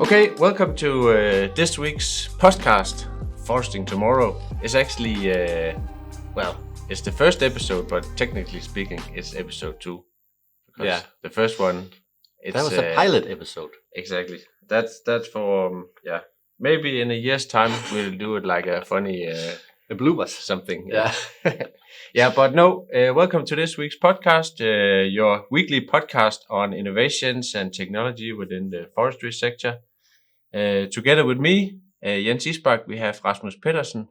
Okay, welcome to this week's podcast, Foresting Tomorrow. It's actually, it's the first episode, but technically speaking, it's episode 2. Because the first one, that was a pilot episode. Exactly. That's for, maybe in a year's time, we'll do it like a funny... a bloopers. Something. Yeah. Yeah, but no, welcome to this week's podcast, your weekly podcast on innovations and technology within the forestry sector. Together with me, Jens Isbak, we have Rasmus Pedersen,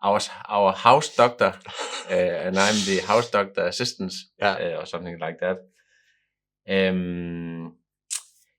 our house doctor, and I'm the house doctor assistant, or something like that.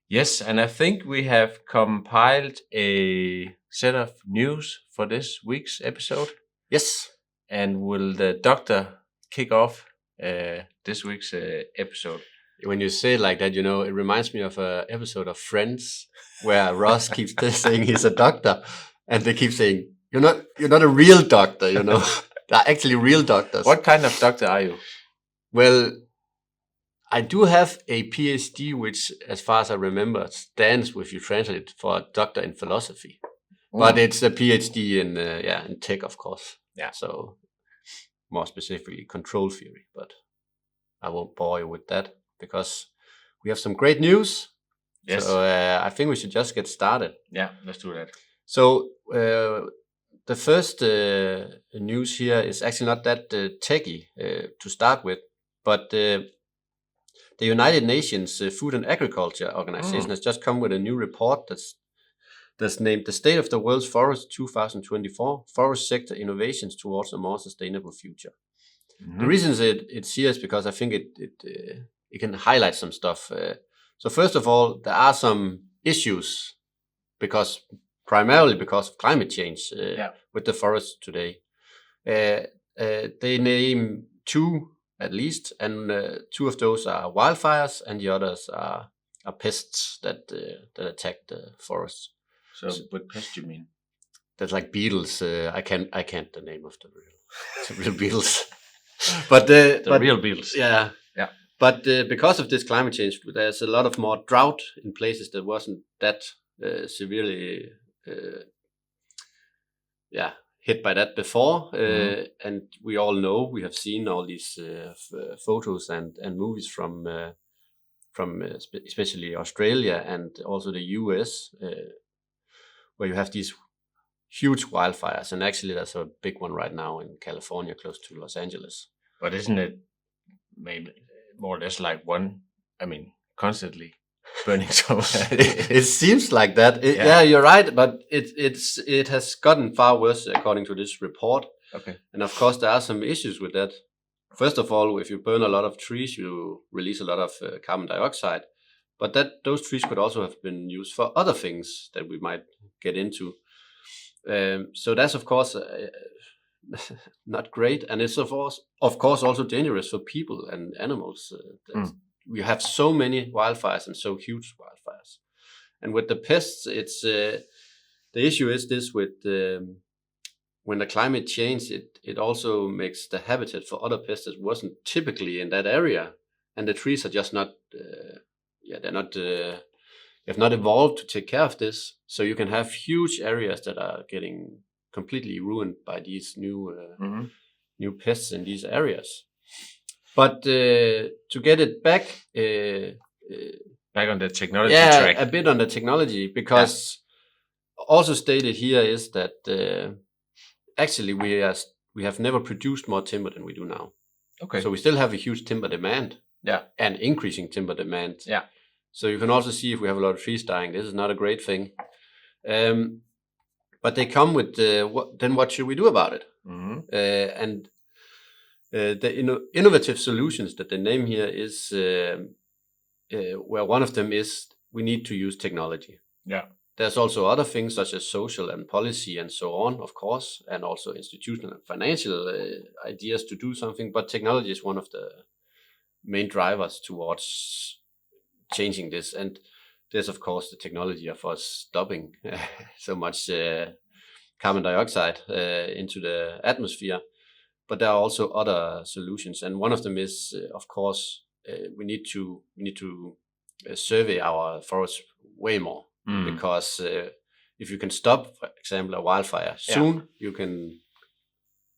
Yes, and I think we have compiled a set of news for this week's episode. Yes. And will the doctor kick off this week's episode? When you say it like that, it reminds me of an episode of Friends where Ross keeps saying he's a doctor, and they keep saying you're not a real doctor. They're actually real doctors. What kind of doctor are you? Well, I do have a PhD, which, as far as I remember, stands, if you translate it, for a doctor in philosophy. But it's a PhD in tech, of course. Yeah. So more specifically, control theory. But I won't bore you with that because we have some great news. Yes. So I think we should just get started. Yeah, let's do that. So the first news here is actually not that techy to start with, but the United Nations Food and Agriculture Organization has just come with a new report that's named The State of the World's Forest 2024, Forest Sector Innovations Towards a More Sustainable Future. Mm-hmm. The reason it's here is because I think it can highlight some stuff. So first of all, there are some issues primarily because of climate change with the forests today. They name 2 at least, and 2 of those are wildfires, and the others are pests that attack the forests. So what pests do you mean? That's like beetles. I can't the name of the real beetles, but the real beetles. Yeah. But because of this climate change, there's a lot of more drought in places that wasn't that severely hit by that before. And we all know, we have seen all these photos and movies from especially Australia and also the US, where you have these huge wildfires. And actually there's a big one right now in California, close to Los Angeles. But isn't it maybe more or less like constantly burning somewhere? It seems like that. You're right, but it has gotten far worse according to this report. Okay. And of course there are some issues with that. First of all, if you burn a lot of trees, you release a lot of carbon dioxide. But those trees could also have been used for other things that we might get into. So that's of course not great, and it's of course also dangerous for people and animals. We have so many wildfires and so huge wildfires. And with the pests, it's the issue is this with when the climate change, it also makes the habitat for other pests that wasn't typically in that area, and the trees are just not they have not evolved to take care of this. So you can have huge areas that are getting completely ruined by these new pests in these areas. But to get it back on the technology track. A bit on the technology, because also stated here is that actually we have never produced more timber than we do now. Okay. So we still have a huge timber demand. Yeah. And increasing timber demand. Yeah. So you can also see if we have a lot of trees dying, this is not a great thing. But they come with what should we do about it? Mm-hmm. And the innovative solutions that they name here is where one of them is we need to use technology. Yeah. There's also other things such as social and policy and so on, of course, and also institutional and financial ideas to do something. But technology is one of the main drivers towards changing this. And there's, of course, the technology of us stopping so much carbon dioxide into the atmosphere. But there are also other solutions, and one of them is, of course, we need to survey our forests way more. because if you can stop, for example, a wildfire soon, you can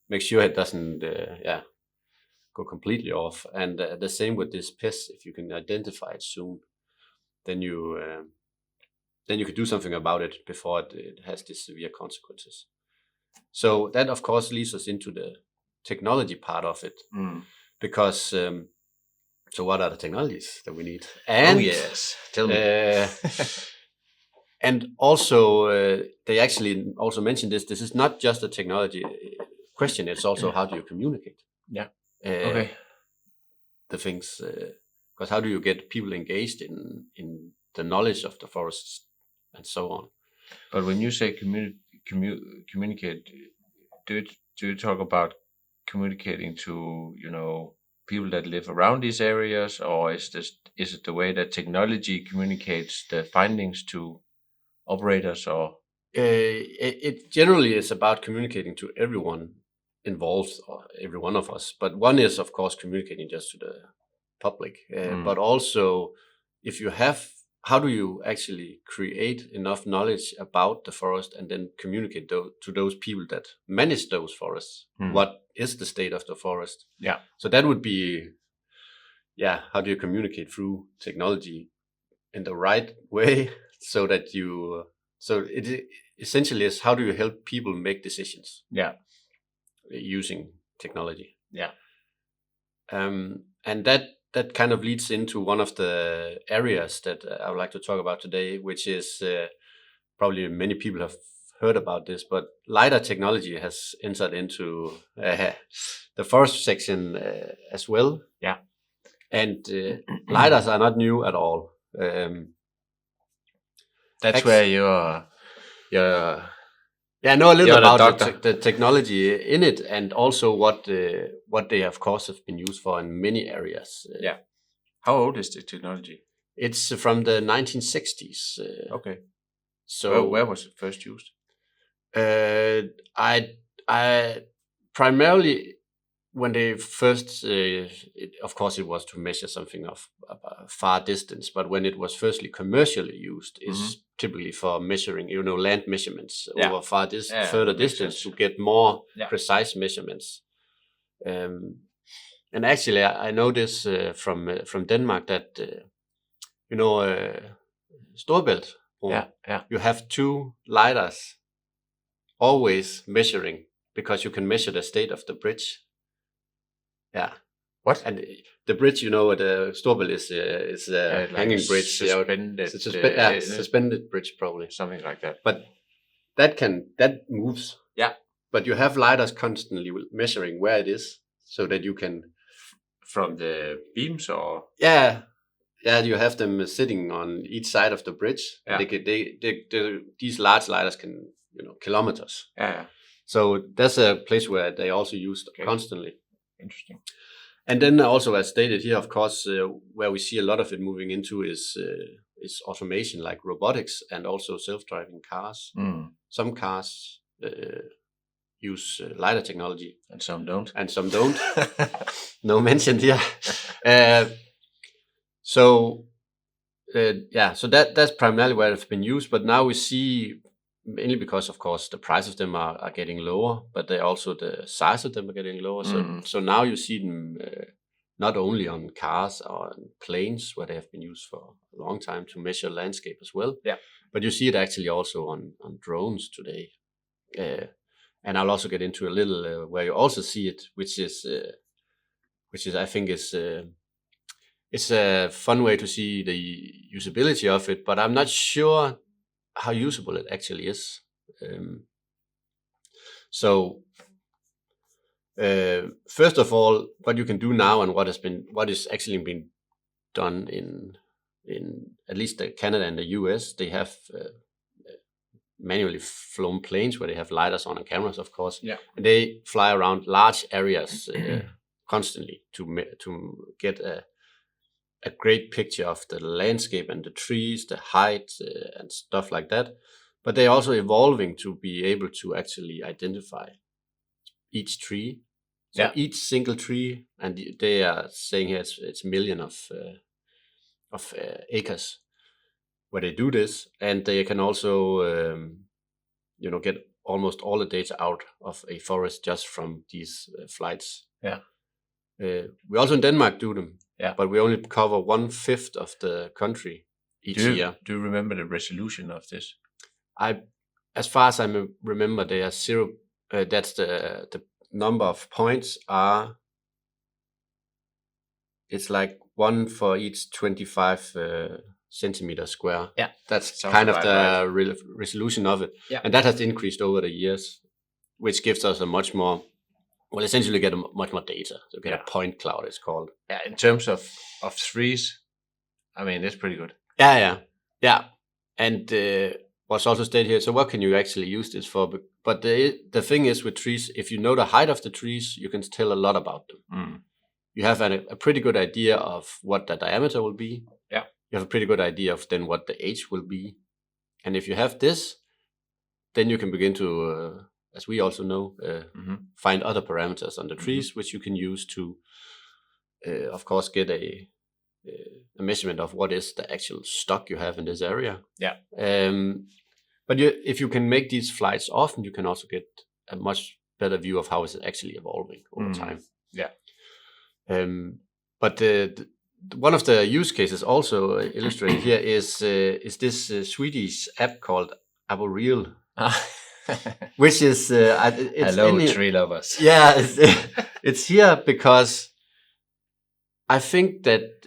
make sure it doesn't go completely off. And the same with this pest. If you can identify it soon, then you can do something about it before it has these severe consequences. So that, of course, leads us into the technology part of it, because so what are the technologies that we need? And, yes, tell me. and also, they actually also mentioned this. This is not just a technology question. It's also how do you communicate? Yeah. Okay. The things, because how do you get people engaged in the knowledge of the forests and so on? But when you say communicate, do you talk about communicating to people that live around these areas, or is it the way that technology communicates the findings to operators, or It generally is about communicating to everyone involved, or every one of us. But one is, of course, communicating just to the public. But also, if you have, how do you actually create enough knowledge about the forest and then communicate to those people that manage those forests? What is the state of the forest? Yeah. So that would be, how do you communicate through technology in the right way so that you, so it essentially is how do you help people make decisions? Yeah. Using technology. Yeah. And that kind of leads into one of the areas that I would like to talk about today, which is probably many people have heard about this, but LiDAR technology has entered into the forest section as well. Yeah. And LiDARs are not new at all. That's where you're I know a little about the the technology in it, and also what they, of course, have been used for in many areas. Yeah. How old is the technology? It's from the 1960s. Okay. So where was it first used? I primarily, when they first, of course, it was to measure something of a far distance. But when it was firstly commercially used, is typically for measuring, land measurements over further distance to get more precise measurements. And actually, I know this from Denmark that Storebælt. You have two LiDARs always measuring, because you can measure the state of the bridge. Yeah. What? And the bridge, the Storebælt is a like hanging bridge. Suspended. Suspended bridge, probably. Something like that. But that moves. Yeah. But you have LiDARs constantly measuring where it is, so that you can. From the beams, or? Yeah, you have them sitting on each side of the bridge. Yeah. These large LiDARs can, kilometers. Yeah. So that's a place where they also use constantly. Interesting. And then also, as stated here, of course, where we see a lot of it moving into is automation, like robotics, and also self-driving cars. Some cars use LiDAR technology, and some don't. No mention here. So that's primarily where it's been used. But now we see, mainly because, of course, the price of them are getting lower, but also the size of them are getting lower. So now you see them not only on cars or on planes, where they have been used for a long time to measure landscape as well. Yeah. But you see it actually also on drones today. And I'll also get into a little where you also see it, which is I think is it's a fun way to see the usability of it, but I'm not sure how usable it actually is. First of all, what you can do now, and what is actually been done in at least Canada and the US, they have manually flown planes where they have LiDARs on and cameras, of course. Yeah. And they fly around large areas constantly to get a great picture of the landscape and the trees, the height, and stuff like that. But they're also evolving to be able to actually identify each tree. So each single tree, and they are saying here it's million of acres, where they do this, and they can also get almost all the data out of a forest just from these flights. Yeah. We also in Denmark do them, Yeah. but we only cover 1/5 of the country each year. Do you remember the resolution of this? As far as I remember, they are 0. That's the number of points are. It's like 1 for each 25 centimeter square. Yeah, that's sounds kind of about the resolution of it. Yeah. And that has increased over the years, which gives us a much more. Well, essentially, get much more data. So get a point cloud, it's called. Yeah, in terms of trees, I mean, it's pretty good. Yeah. And what's also stated here, so what can you actually use this for? But the thing is with trees, if you know the height of the trees, you can tell a lot about them. You have a pretty good idea of what the diameter will be. Yeah. You have a pretty good idea of then what the age will be. And if you have this, then you can begin to, as we also know, find other parameters on the trees, which you can use to, of course, get a measurement of what is the actual stock you have in this area. Yeah. But if you can make these flights often, you can also get a much better view of how is it actually evolving over time. Yeah. But one of the use cases also illustrated here is this Swedish app called Arboreal, which is it's hello tree lovers. Yeah, it's here because I think that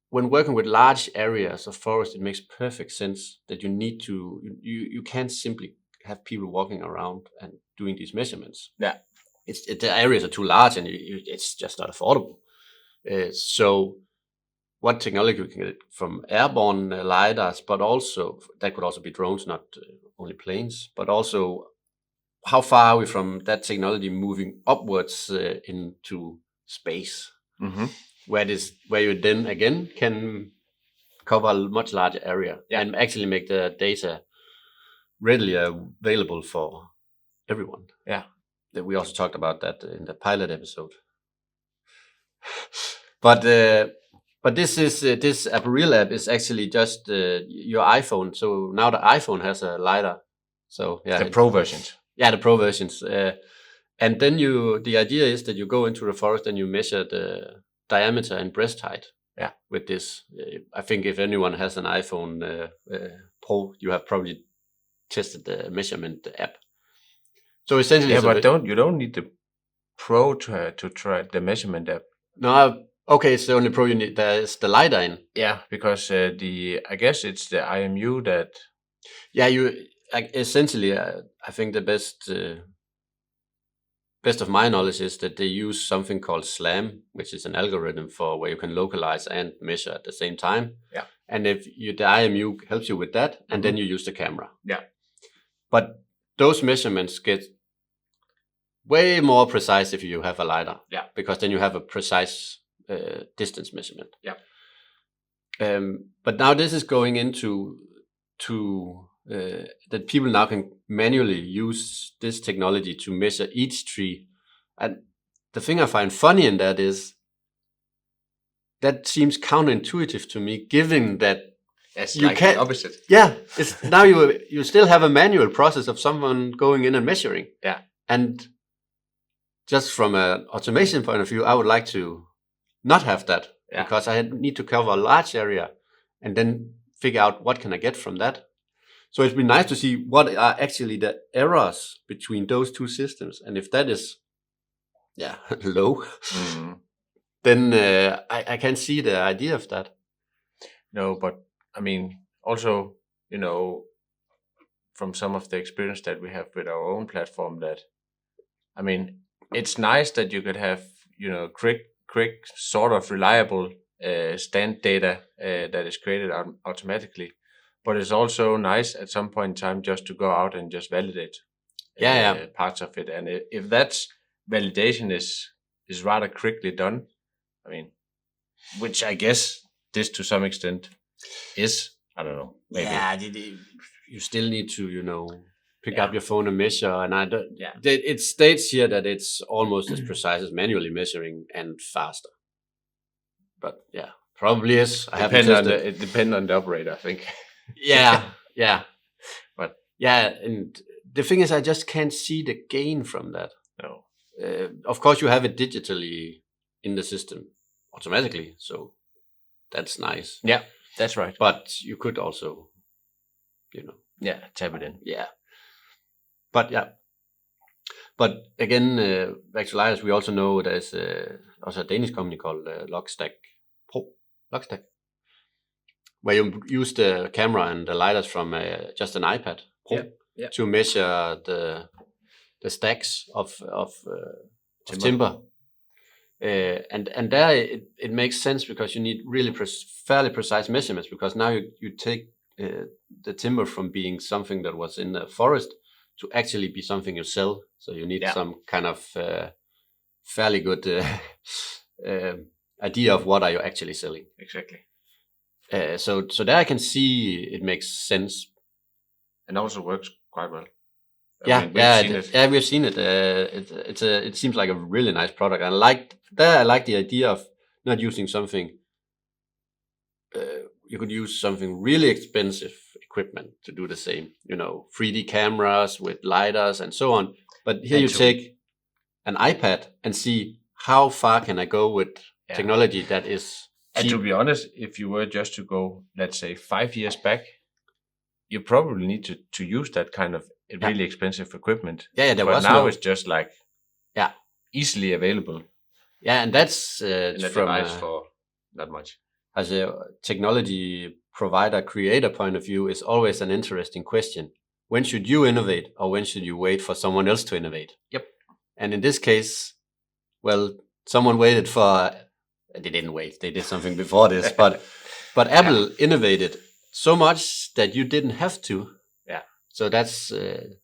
when working with large areas of forest, it makes perfect sense that you need to you can't simply have people walking around and doing these measurements. Yeah, the areas are too large and it's just not affordable. So what technology we can get from airborne lidars, but also that could also be drones, not only planes, but also how far are we from that technology moving upwards into space, where you then again can cover a much larger area and actually make the data readily available for everyone. Yeah. We also talked about that in the pilot episode. But this Arboreal app is actually just your iPhone. So now the iPhone has a lidar. So the Pro versions. Yeah, the Pro versions. And then the idea is that you go into the forest and you measure the diameter and breast height. Yeah. With this, I think if anyone has an iPhone Pro, you have probably tested the measurement app. So essentially, but you don't need the Pro to try the measurement app. No, okay, it's the only Pro you need. There's the lidar in. Yeah, because I guess it's the IMU that. Yeah, essentially, I think the best of my knowledge is that they use something called SLAM, which is an algorithm for where you can localize and measure at the same time. Yeah. And if the IMU helps you with that, and then you use the camera. Yeah. But those measurements get way more precise if you have a lidar. Yeah. Because then you have a precise distance measurement. Yeah. But now this is going into that people now can manually use this technology to measure each tree. And the thing I find funny in that is that seems counterintuitive to me, given that you like the opposite. Yeah, it's now you still have a manual process of someone going in and measuring. Yeah. And just from an automation point of view, I would like to not have that because I need to cover a large area and then figure out what can I get from that. So it'd be nice to see what are actually the errors between those two systems. And if that is, low, then I can see the idea of that. No, but I mean, also, from some of the experience that we have with our own platform that, I mean, it's nice that you could have, quick sort of reliable stand data that is created automatically. But it's also nice at some point in time just to go out and just validate parts of it. And if that validation is rather quickly done, I mean, which I guess this to some extent is, I don't know. Maybe. Yeah, you still need to, pick up your phone and measure. And it states here that it's almost as precise as manually measuring and faster. But Probably is. I haven't tested. It depends on the operator, I think. Yeah. But and the thing is, I just can't see the gain from that. no. Of course, you have it digitally in the system automatically, so that's nice. Yeah, that's right. But you could also, tap it in. Yeah. But again, back to LiDARs, we also know there's also a Danish company called Logstack where you use the camera and the LiDARs from just an iPad Pro to measure the stacks of timber. And there it makes sense because you need really fairly precise measurements, because now you take the timber from being something that was in the forest to actually be something you sell. So you need some kind of fairly good idea of what are you actually selling. Exactly. So there I can see it makes sense. And also works quite well. We've seen it. It seems like a really nice product. And I like the idea of not using something. You could use something really expensive equipment to do the same. 3D cameras with LiDARs and so on. But here you take an iPad and see how far can I go with technology that is cheap. And to be honest, if you were just to go, let's say 5 years back, you probably need to use that kind of really expensive equipment. But now it's just like easily available. Yeah, and that's in a device for not much. As a technology provider creator point of view, is always an interesting question. When should you innovate, or when should you wait for someone else to innovate? Yep. And in this case, well, someone waited for. They didn't wait. They did something before this, but Apple innovated so much that you didn't have to. Yeah. So that's Well,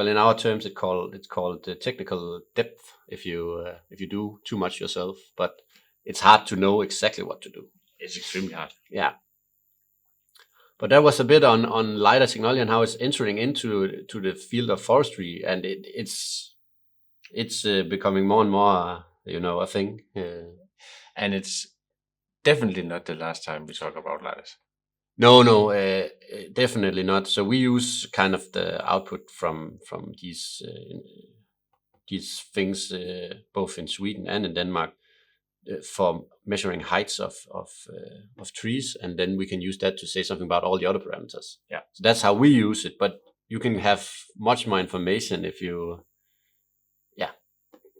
in our terms, it's called the technical depth if you do too much yourself, but it's hard to know exactly what to do. It's extremely hard. Yeah. But that was a bit on LiDAR technology and how it's entering into the field of forestry, and it's becoming more and more, a thing. And it's definitely not the last time we talk about LiDARs. No, definitely not. So we use kind of the output from these things both in Sweden and in Denmark for measuring heights of trees, and then we can use that to say something about all the other parameters. Yeah. So that's how we use it, but you can have much more information if you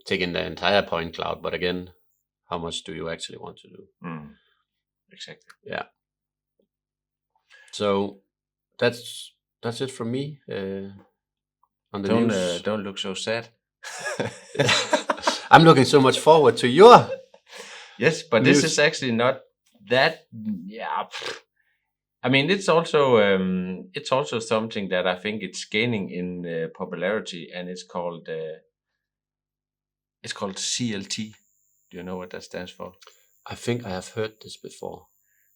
take in the entire point cloud. But again, how much do you actually want to do? Exactly. Yeah. So that's it from me on the news. Don't look so sad. I'm looking so much forward to your yes, but news. This is actually not that. Yeah, I mean, it's also something that I think it's gaining in popularity, and it's called CLT. Do you know what that stands for? I think I have heard this before.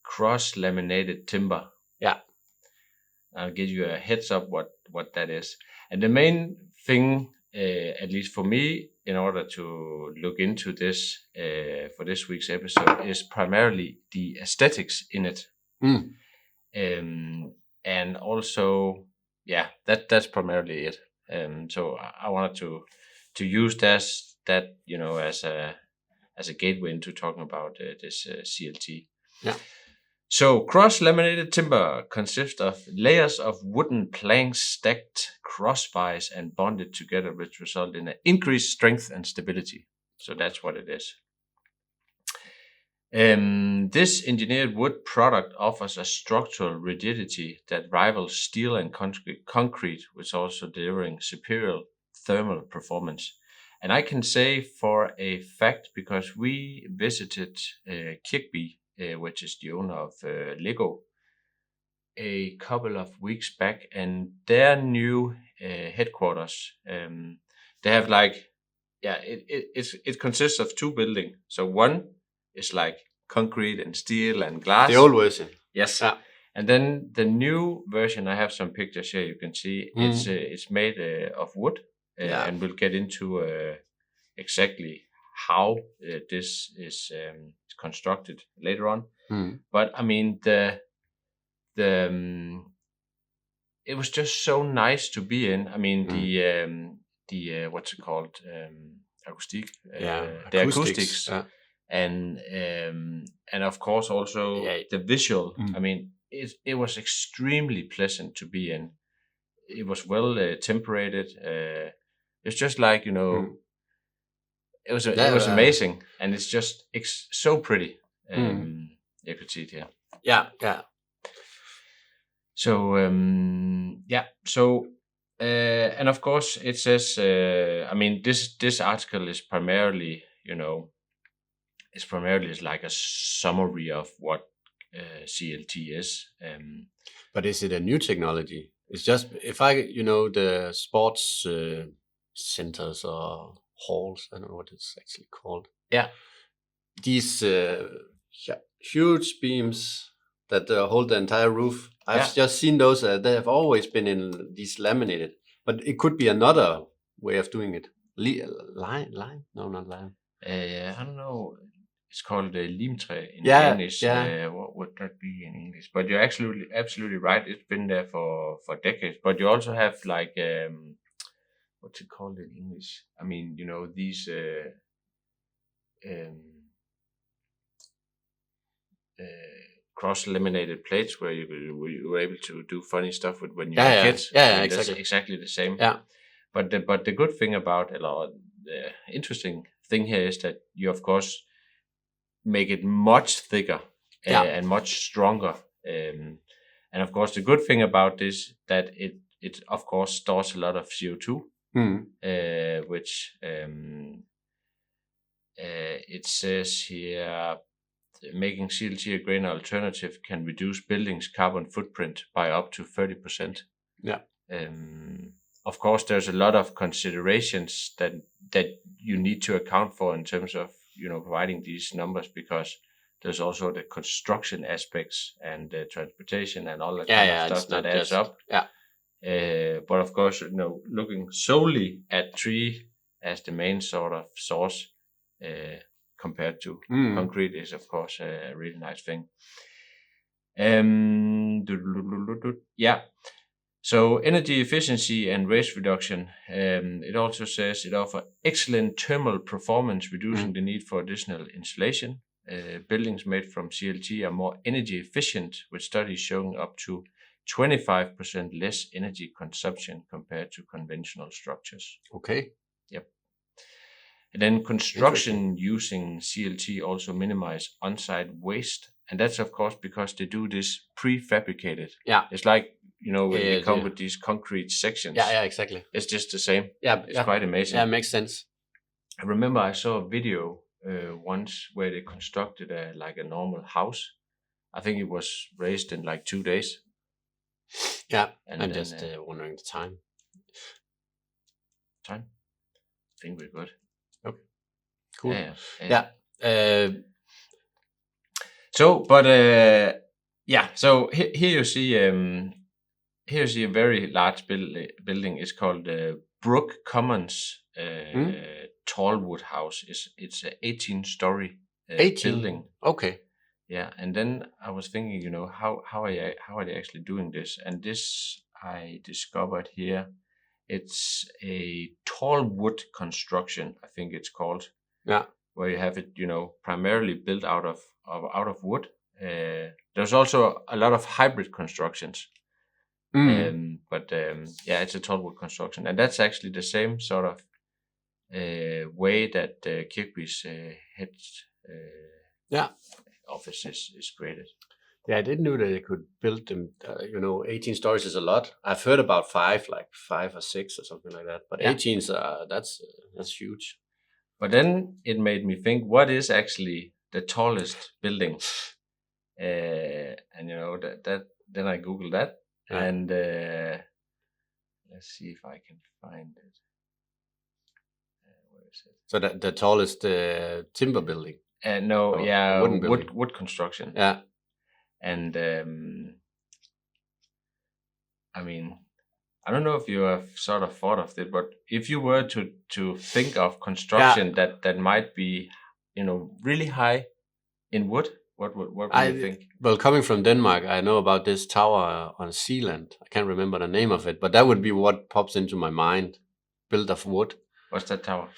Cross-laminated timber. Yeah. I'll give you a heads up what that is. And the main thing, at least for me, in order to look into this for this week's episode, is primarily the aesthetics in it. And also, that's primarily it. So I wanted to use that as a gateway into talking about this CLT. Yeah. So cross-laminated timber consists of layers of wooden planks stacked crosswise and bonded together, which result in an increased strength and stability. So that's what it is. This engineered wood product offers a structural rigidity that rivals steel and concrete, which also delivering superior thermal performance. And I can say for a fact, because we visited Kirkby, which is the owner of Lego, a couple of weeks back, and their new headquarters, they have it consists of two buildings. So one is like concrete and steel and glass. The old version. Yes. Yeah. And then the new version, I have some pictures here. You can see it's made of wood, and we'll get into exactly how this is constructed later on. Mm. But I mean, the it was just so nice to be in. I mean, the what's it called? Acoustic. The acoustics. And of course also the visual. I mean, it was extremely pleasant to be in. It was well temperated. It's just like, you know, it was amazing, and it's just so pretty. You could see it here. Yeah. So so and of course it says, I mean, this article is primarily, you know, is like a summary of what CLT is. But is it a new technology? It's just, if the sports centers or halls, I don't know what it's actually called. Yeah. These huge beams that hold the entire roof. I've just seen those. They have always been in these laminated, but it could be another way of doing it. Line? No, not line. I don't know. It's called limtræ in Danish. What would that be in English? But you're absolutely right. It's been there for decades. But you also have like what's it called in English? I mean, you know, these cross-laminated plates where you were able to do funny stuff with when you were kids. Yeah, exactly. That's exactly the same. Yeah. But the good thing about it, or the interesting thing here, is that you of course make it much thicker and much stronger. And of course, the good thing about this that it of course stores a lot of CO2, which it says here, making CLT a greener alternative can reduce buildings' carbon footprint by up to 30%. Yeah. Of course, there's a lot of considerations that you need to account for in terms of, you know, providing these numbers, because there's also the construction aspects and the transportation and all that kind of stuff that adds up. Yeah. But of course, you know, looking solely at tree as the main sort of source compared to concrete is of course a really nice thing. Yeah. So energy efficiency and waste reduction. It also says it offers excellent thermal performance, reducing the need for additional insulation. Buildings made from CLT are more energy efficient, with studies showing up to 25% less energy consumption compared to conventional structures. Okay. Yep. And then construction using CLT also minimize on-site waste. And that's of course because they do this prefabricated. Yeah. It's like, you know, when they come with these concrete sections. Yeah, exactly. It's just the same. Yeah. It's quite amazing. Yeah, it makes sense. I remember I saw a video once where they constructed like a normal house. I think it was raised in like 2 days. Yeah, and I'm just wondering the time. I think we're good. Okay, cool. Yeah. So, but so here you see a very large building. It's called Brook Commons Tallwood House. It's an 18-story building. Okay. Yeah, and then I was thinking, you know, how are they actually doing this? And this I discovered here. It's a tall wood construction, I think it's called. Yeah. Where you have it, you know, primarily built out of wood. There's also a lot of hybrid constructions. But it's a tall wood construction, and that's actually the same sort of way that Kirkby's head office is created. Yeah, I didn't know that they could build them. 18 stories is a lot. I've heard about 5 or 6 or something like that. But 18's that's huge. But then it made me think, what is actually the tallest building? And you know that then I googled that, and let's see if I can find it. Where is it? So the tallest timber building. No, wood construction. Yeah. And I mean, I don't know if you have sort of thought of it, but if you were to think of construction that might be, really high in wood, what would you think? Well, coming from Denmark, I know about this tower on Zealand. I can't remember the name of it, but that would be what pops into my mind. Built of wood. What's that tower?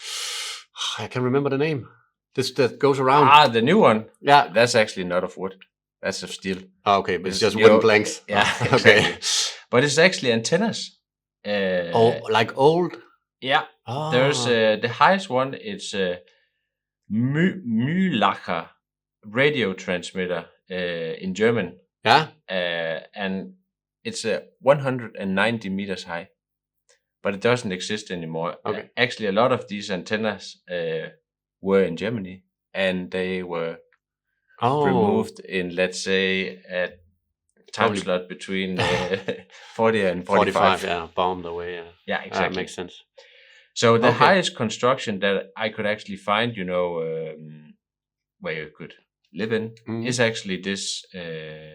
I can't remember the name. This that goes around. The new one. Yeah, that's actually not of wood. That's of steel. Oh, okay, but it's just wooden planks. Yeah, okay. Exactly. But it's actually antennas. Like old. Yeah. There's the highest one. It's Mühlacher radio transmitter in German. Yeah. And it's 190 meters high, but it doesn't exist anymore. Okay. Actually, a lot of these antennas were in Germany, and they were removed in, let's say, a time slot between 40 and 45. Yeah, bombed away. Yeah, exactly. That makes sense. So the highest construction that I could actually find, where you could live in, is actually this,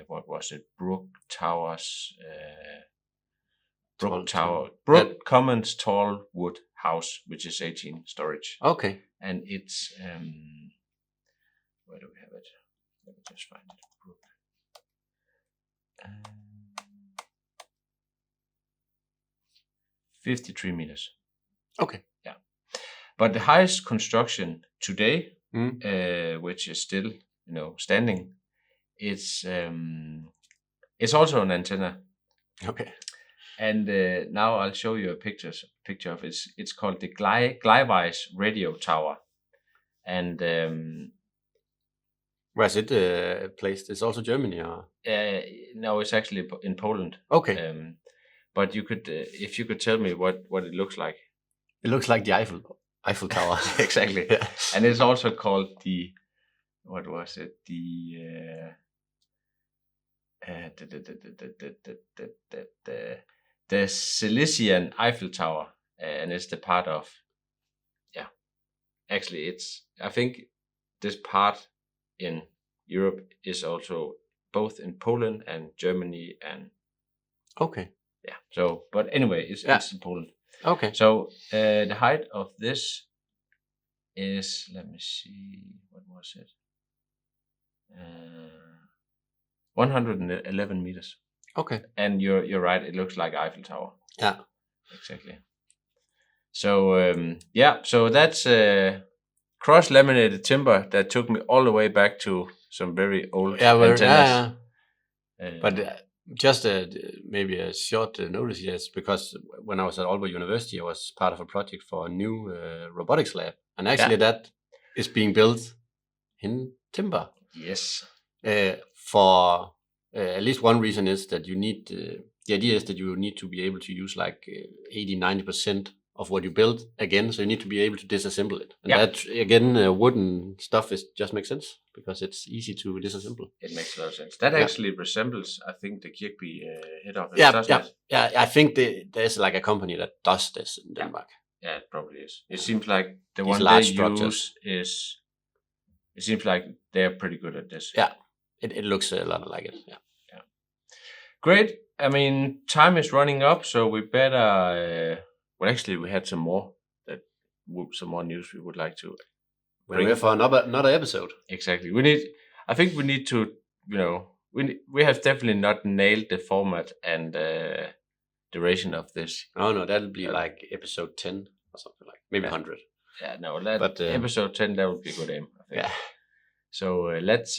what was it? Brook Towers, Brook Commons Tall Wood House, which is 18 storage. Okay. And it's, where do we have it? Let me just find it. Brook. 53 meters. Okay. Yeah. But the highest construction today, which is still, standing, it's also an antenna. Okay. And now I'll show you a picture of it. It's called the Gleiwise Radio Tower. And where's it placed? It's also Germany, or? No, it's actually in Poland. Okay. But you could, if you could tell me what it looks like. It looks like the Eiffel Tower. Exactly. Yeah. And it's also called the, what was it? The Silesian Eiffel Tower, and it's the part of, actually I think this part in Europe is also both in Poland and Germany and. Okay. Yeah. So, but anyway, it's in Poland. Okay. So the height of this is, let me see, what was it? 111 meters. Okay. And you're right, it looks like Eiffel Tower. Yeah. Exactly. So so that's cross-laminated timber that took me all the way back to some very old antennas. But just maybe a short notice, yes, because when I was at Aalborg University, I was part of a project for a new robotics lab, and actually that is being built in timber. Yes. For at least one reason is that you need, the idea is that you need to be able to use like 80-90% of what you build again, so you need to be able to disassemble it. And that, again, wooden stuff just makes sense because it's easy to disassemble. It makes a lot of sense. That actually resembles, I think, the Kirkby head office. Yeah. I think there's like a company that does this in Denmark. Yeah, it probably is. It seems like the one they use is. It seems like they're pretty good at this. Yeah, it looks a lot like it. Yeah. Great. I mean, time is running up, so we better. Well, actually, we had some more news we would like to. We're here for another episode. Exactly. I think we need to. We have definitely not nailed the format and duration of this. Oh no, that'll be like episode 10 or something like maybe 100. Yeah, no, but episode 10 that would be a good aim, I think. Yeah. So let's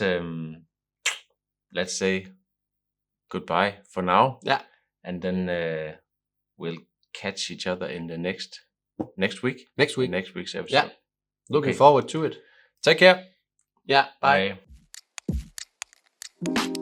say goodbye for now. Yeah. And then we'll catch each other in the next week. Next week's episode. Yeah. Looking forward to it. Take care. Yeah. Bye. Bye.